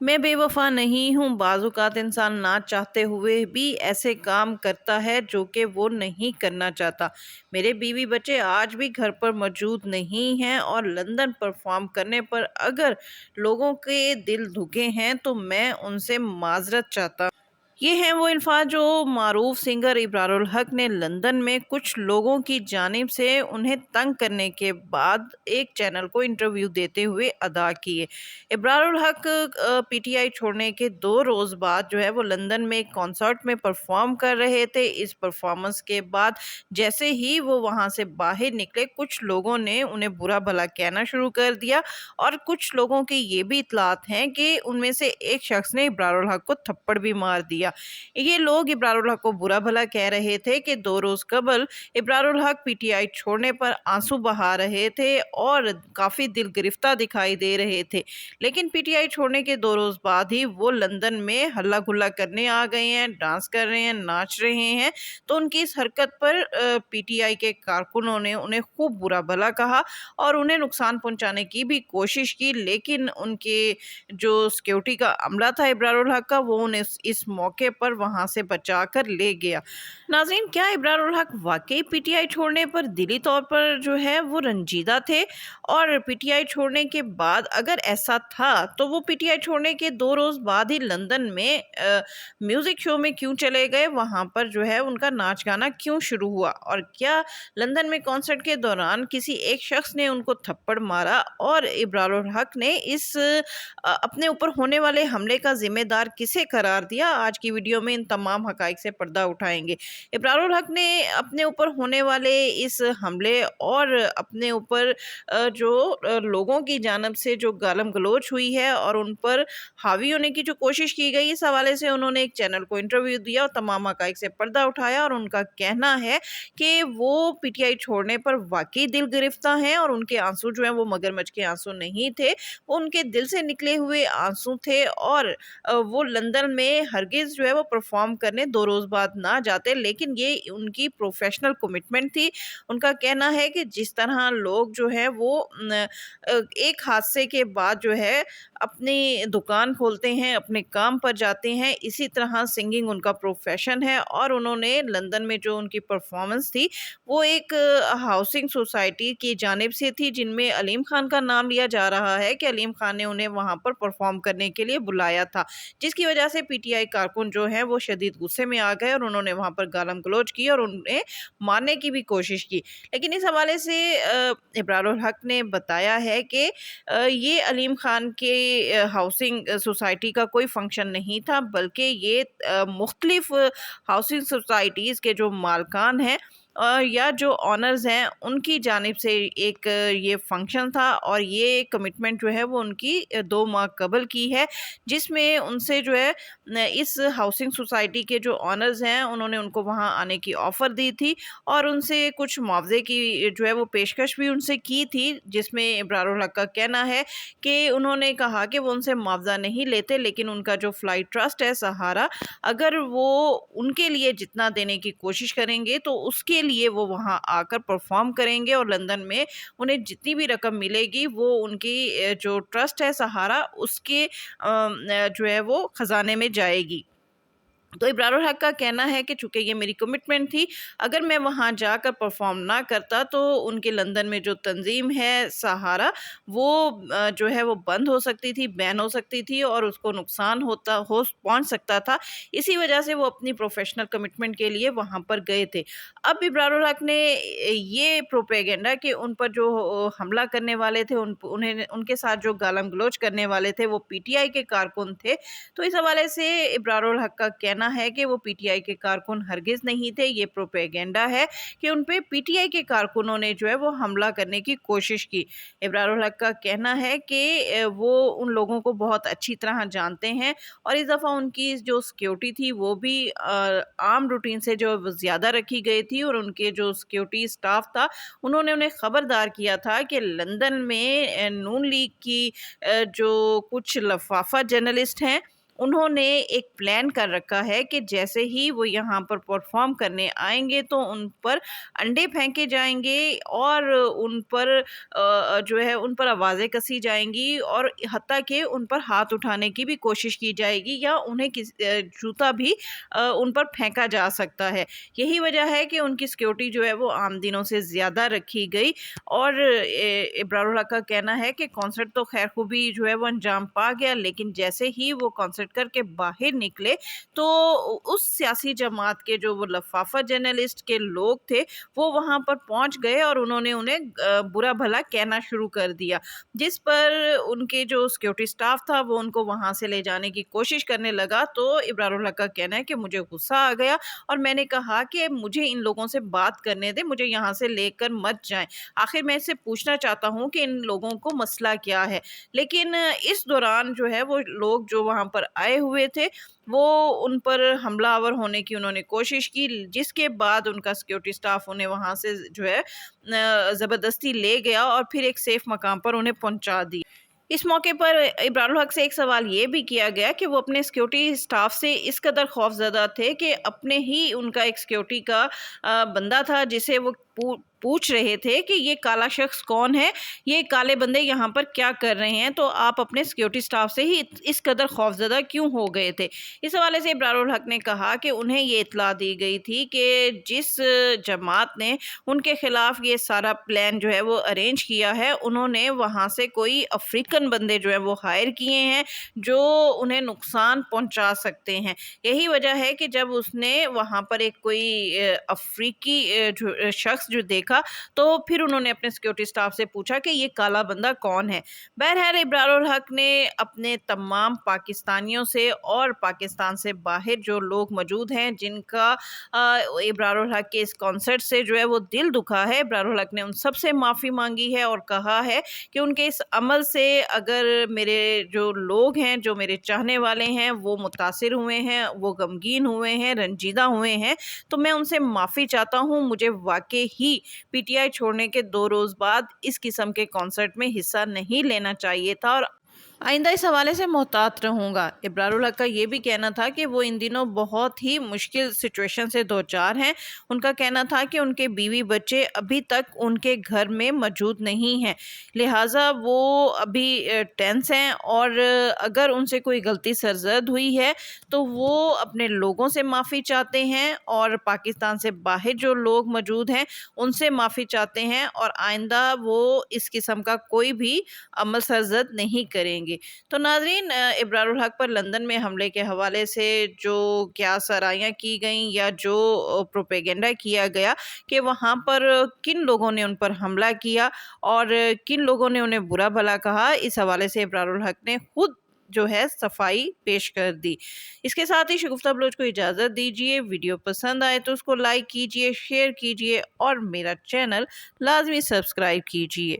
मैं बेवफा नहीं हूँ। बाज़ औक़ात इंसान ना चाहते हुए भी ऐसे काम करता है जो कि वो नहीं करना चाहता। मेरे बीवी बच्चे आज भी घर पर मौजूद नहीं हैं और लंदन परफ़ॉर्म करने पर अगर लोगों के दिल दुखे हैं तो मैं उनसे माज़रत चाहता। ये हैं वो अल्फाज जो मारूफ सिंगर इब्रारुल हक ने लंदन में कुछ लोगों की जानिब से उन्हें तंग करने के बाद एक चैनल को इंटरव्यू देते हुए अदा किए। इब्रारुल हक पीटीआई छोड़ने के 2 रोज़ बाद जो है वो लंदन में एक कॉन्सर्ट में परफॉर्म कर रहे थे। इस परफॉर्मेंस के बाद जैसे ही वो वहाँ से बाहर निकले कुछ लोगों ने उन्हें बुरा भला कहना शुरू कर दिया और कुछ लोगों की ये भी इतलात हैं कि उनमें से एक शख्स ने इब्रारुल हक को थप्पड़ भी मार दिया। ये लोग इब्रारुल हक को बुरा भला कह रहे थे कि 2 रोज कबल इब्रारुल हक पीटीआई छोड़ने पर आंसू बहा रहे थे और काफी दिल गिरफ्तार दिखाई दे रहे थे, लेकिन पीटीआई छोड़ने के 2 रोज बाद ही वो लंदन में हल्ला गुल्ला करने आ गए हैं, डांस कर रहे हैं, नाच रहे हैं। तो उनकी इस हरकत पर पीटीआई के कारकुनों ने उन्हें खूब बुरा भला कहा और उन्हें नुकसान पहुंचाने की भी कोशिश की, लेकिन उनके जो सिक्योरिटी का अमला था इब्रारुल हक का वो उन्हें इस मौके पर वहां से बचा कर ले गया। नाज़रीन, क्या इब्रारुल हक वाकई पीटीआई छोड़ने पर दिली तौर पर जो है वो रंजीदा थे? और पीटीआई छोड़ने के बाद अगर ऐसा था तो वो पीटीआई छोड़ने के 2 रोज बाद ही लंदन में म्यूजिक शो में क्यों चले गए? वहां पर जो है उनका नाच गाना क्यों शुरू हुआ? और क्या लंदन में कॉन्सर्ट के दौरान किसी एक शख्स ने उनको थप्पड़ मारा और इब्रारुल हक ने इस अपने ऊपर होने वाले हमले का जिम्मेदार किसे करार दिया? आज की वीडियो में इन तमाम हकाइक से पर्दा उठाएंगे। इब्रारुल हक ने अपने ऊपर होने वाले इस हमले और अपने ऊपर जो लोगों की जानब से जो गालम गलोच हुई है और उन पर हावी होने की जो कोशिश की गई, इस हवाले से उन्होंने एक चैनल को इंटरव्यू दिया और तमाम हकाइक से पर्दा उठाया और उनका कहना है कि वो पीटीआई छोड़ने पर वाकई दिल गिरफ्तार हैं और उनके आंसू जो हैं वो मगरमच्छ के आंसू नहीं थे, वो उनके दिल से निकले हुए आंसू थे और वो लंदन में हरगिज़ जो है वो परफॉर्म करने 2 रोज़ बाद ना जाते, लेकिन ये उनकी प्रोफेशनल कमिटमेंट थी। उनका कहना है कि जिस तरह लोग जो है वो एक हादसे के बाद जो है अपनी दुकान खोलते हैं, अपने काम पर जाते हैं, इसी तरह सिंगिंग उनका प्रोफेशन है और उन्होंने लंदन में जो उनकी परफॉर्मेंस थी वो एक हाउसिंग सोसाइटी की जानिब से थी, जिनमें अलीम खान का नाम लिया जा रहा है कि अलीम खान ने उन्हें वहां पर परफॉर्म करने के लिए बुलाया था, जिसकी वजह से पीटीआई कारकुन जो हैं वो शदीद गुस्से में आ गए और उन्होंने वहां पर गालम गलोच की और उन्हें मारने की भी कोशिश की। लेकिन इस हवाले से इब्रारुल हक ने बताया है कि ये अलीम खान के हाउसिंग सोसाइटी का कोई फंक्शन नहीं था, बल्कि ये मुख्तलिफ हाउसिंग सोसाइटीज़ के जो मालकान हैं या जो ऑनर्स हैं उनकी जानिब से एक ये फंक्शन था और ये कमिटमेंट जो है वो उनकी 2 माह कबल की है, जिसमें उनसे जो है इस हाउसिंग सोसाइटी के जो ऑनर्स हैं उन्होंने उनको वहाँ आने की ऑफ़र दी थी और उनसे कुछ मुआवजे की जो है वो पेशकश भी उनसे की थी, जिसमें इब्रारुल हक का कहना है कि उन्होंने कहा कि वो उनसे मुआवजा नहीं लेते, लेकिन उनका जो फ्लाई ट्रस्ट है सहारा, अगर वो उनके लिए जितना देने की कोशिश करेंगे तो उसके लिए वो वहाँ आकर परफॉर्म करेंगे और लंदन में उन्हें जितनी भी रकम मिलेगी वो उनकी जो ट्रस्ट है सहारा उसके जो है वो खजाने में जाएगी। तो इब्रारुल हक का कहना है कि चूंकि ये मेरी कमिटमेंट थी, अगर मैं वहाँ जाकर परफॉर्म ना करता तो उनके लंदन में जो तंजीम है सहारा वो जो है वो बंद हो सकती थी, बैन हो सकती थी और उसको नुकसान पहुँच सकता था। इसी वजह से वो अपनी प्रोफेशनल कमिटमेंट के लिए वहाँ पर गए थे। अब इब्रारुल हक ने ये प्रोपेगेंडा कि उन पर जो हमला करने वाले थे, उन्हें उनके साथ जो गालम गलोच करने वाले थे वो पीटीआई के कारकुन थे, तो इस हवाले से इब्रारुल हक का कहना है कि वो पीटीआई के कारकुन हरगिज नहीं थे। ये प्रोपेगेंडा है कि उन पे पीटीआई के कारकुनों ने जो है वो हमला करने की कोशिश की। इब्रारुल हक का कहना है कि वो उन लोगों को बहुत अच्छी तरह जानते हैं और इस दफ़ा उनकी जो सिक्योरिटी थी वो भी आम रूटीन से जो ज़्यादा रखी गई थी और उनके जो सिक्योरिटी स्टाफ था उन्होंने उन्हें ख़बरदार किया था कि लंदन में नून लीग की जो कुछ लफाफा जर्नलिस्ट हैं انہوں نے ایک پلان کر رکھا ہے کہ جیسے ہی وہ یہاں پر پرفارم کرنے آئیں گے تو ان پر انڈے پھینکے جائیں گے اور ان پر جو ہے ان پر آوازیں کسی جائیں گی اور حتیٰ کہ ان پر ہاتھ اٹھانے کی بھی کوشش کی جائے گی یا انہیں جوتا بھی ان پر پھینکا جا سکتا ہے۔ یہی وجہ ہے کہ ان کی سیکیورٹی جو ہے وہ عام دنوں سے زیادہ رکھی گئی اور ابرار الحق کا کہنا ہے کہ کانسرٹ تو خیر خوبی جو ہے وہ انجام پا گیا، لیکن جیسے ہی وہ کانسرٹ کر کے باہر نکلے تو اس سیاسی جماعت کے جو وہ لفافہ جرنلسٹ کے لوگ تھے وہ وہاں پر پہنچ گئے اور انہوں نے انہیں برا بھلا کہنا شروع کر دیا، جس پر ان کے جو سیکیورٹی سٹاف تھا وہ ان کو وہاں سے لے جانے کی کوشش کرنے لگا۔ تو ابرار الحق کا کہنا ہے کہ مجھے غصہ آ گیا اور میں نے کہا کہ مجھے ان لوگوں سے بات کرنے دیں، مجھے یہاں سے لے کر مت جائیں، آخر میں اس سے پوچھنا چاہتا ہوں کہ ان لوگوں کو مسئلہ کیا ہے۔ لیکن اس دوران جو ہے وہ لوگ جو وہاں پر آئے ہوئے تھے وہ ان پر حملہ آور ہونے کی انہوں نے کوشش کی، جس کے بعد ان کا سیکیورٹی سٹاف انہیں وہاں سے جو ہے زبردستی لے گیا اور پھر ایک سیف مقام پر انہیں پہنچا دی۔ اس موقع پر ابرار الحق سے ایک سوال یہ بھی کیا گیا کہ وہ اپنے سیکیورٹی سٹاف سے اس قدر خوف زدہ تھے کہ اپنے ہی ان کا ایک سیکیورٹی کا بندہ تھا جسے وہ پوچھ رہے تھے کہ یہ کالا شخص کون ہے، یہ کالے بندے یہاں پر کیا کر رہے ہیں، تو آپ اپنے سیکیورٹی سٹاف سے ہی اس قدر خوفزدہ کیوں ہو گئے تھے۔ اس حوالے سے ابرار الحق نے کہا کہ انہیں یہ اطلاع دی گئی تھی کہ جس جماعت نے ان کے خلاف یہ سارا پلان جو ہے وہ ارینج کیا ہے، انہوں نے وہاں سے کوئی افریقن بندے جو ہیں وہ ہائر کیے ہیں جو انہیں نقصان پہنچا سکتے ہیں۔ یہی وجہ ہے کہ جب اس نے وہاں پر ایک کوئی افریقی شخص جو دیکھا تو پھر انہوں نے اپنے سیکیورٹی سٹاف سے پوچھا کہ یہ کالا بندہ کون ہے۔ بہرحال ابرار الحق نے اپنے تمام پاکستانیوں سے اور پاکستان سے باہر جو لوگ موجود ہیں جن کا ابرار الحق کے اس کانسرٹ سے جو ہے وہ دل دکھا ہے، ابرار الحق نے ان سب سے معافی مانگی ہے اور کہا ہے کہ ان کے اس عمل سے اگر میرے جو لوگ ہیں، جو میرے چاہنے والے ہیں وہ متاثر ہوئے ہیں، وہ غمگین ہوئے ہیں، رنجیدہ ہوئے ہیں، تو میں ان سے معافی چاہتا ہوں۔ مجھے واقعی ہی پی ٹی آئی چھوڑنے کے 2 روز بعد اس قسم کے کانسرٹ میں حصہ نہیں لینا چاہیے تھا اور آئندہ اس حوالے سے محتاط رہوں گا۔ ابرار الحق کا یہ بھی کہنا تھا کہ وہ ان دنوں بہت ہی مشکل سچویشن سے دوچار ہیں۔ ان کا کہنا تھا کہ ان کے بیوی بچے ابھی تک ان کے گھر میں موجود نہیں ہیں، لہٰذا وہ ابھی ٹینس ہیں اور اگر ان سے کوئی غلطی سرزد ہوئی ہے تو وہ اپنے لوگوں سے معافی چاہتے ہیں اور پاکستان سے باہر جو لوگ موجود ہیں ان سے معافی چاہتے ہیں اور آئندہ وہ اس قسم کا کوئی بھی عمل سرزد نہیں کریں گے۔ تو ناظرین، ابرار الحق پر لندن میں حملے کے حوالے سے جو کیا سرائیاں کی گئیں یا جو پروپیگنڈا کیا گیا کہ وہاں پر کن لوگوں نے ان پر حملہ کیا اور کن لوگوں نے انہیں برا بھلا کہا، اس حوالے سے ابرار الحق نے خود جو ہے صفائی پیش کر دی۔ اس کے ساتھ ہی شگفتہ بلوچ کو اجازت دیجیے۔ ویڈیو پسند آئے تو اس کو لائک کیجیے، شیئر کیجیے اور میرا چینل لازمی سبسکرائب کیجیے۔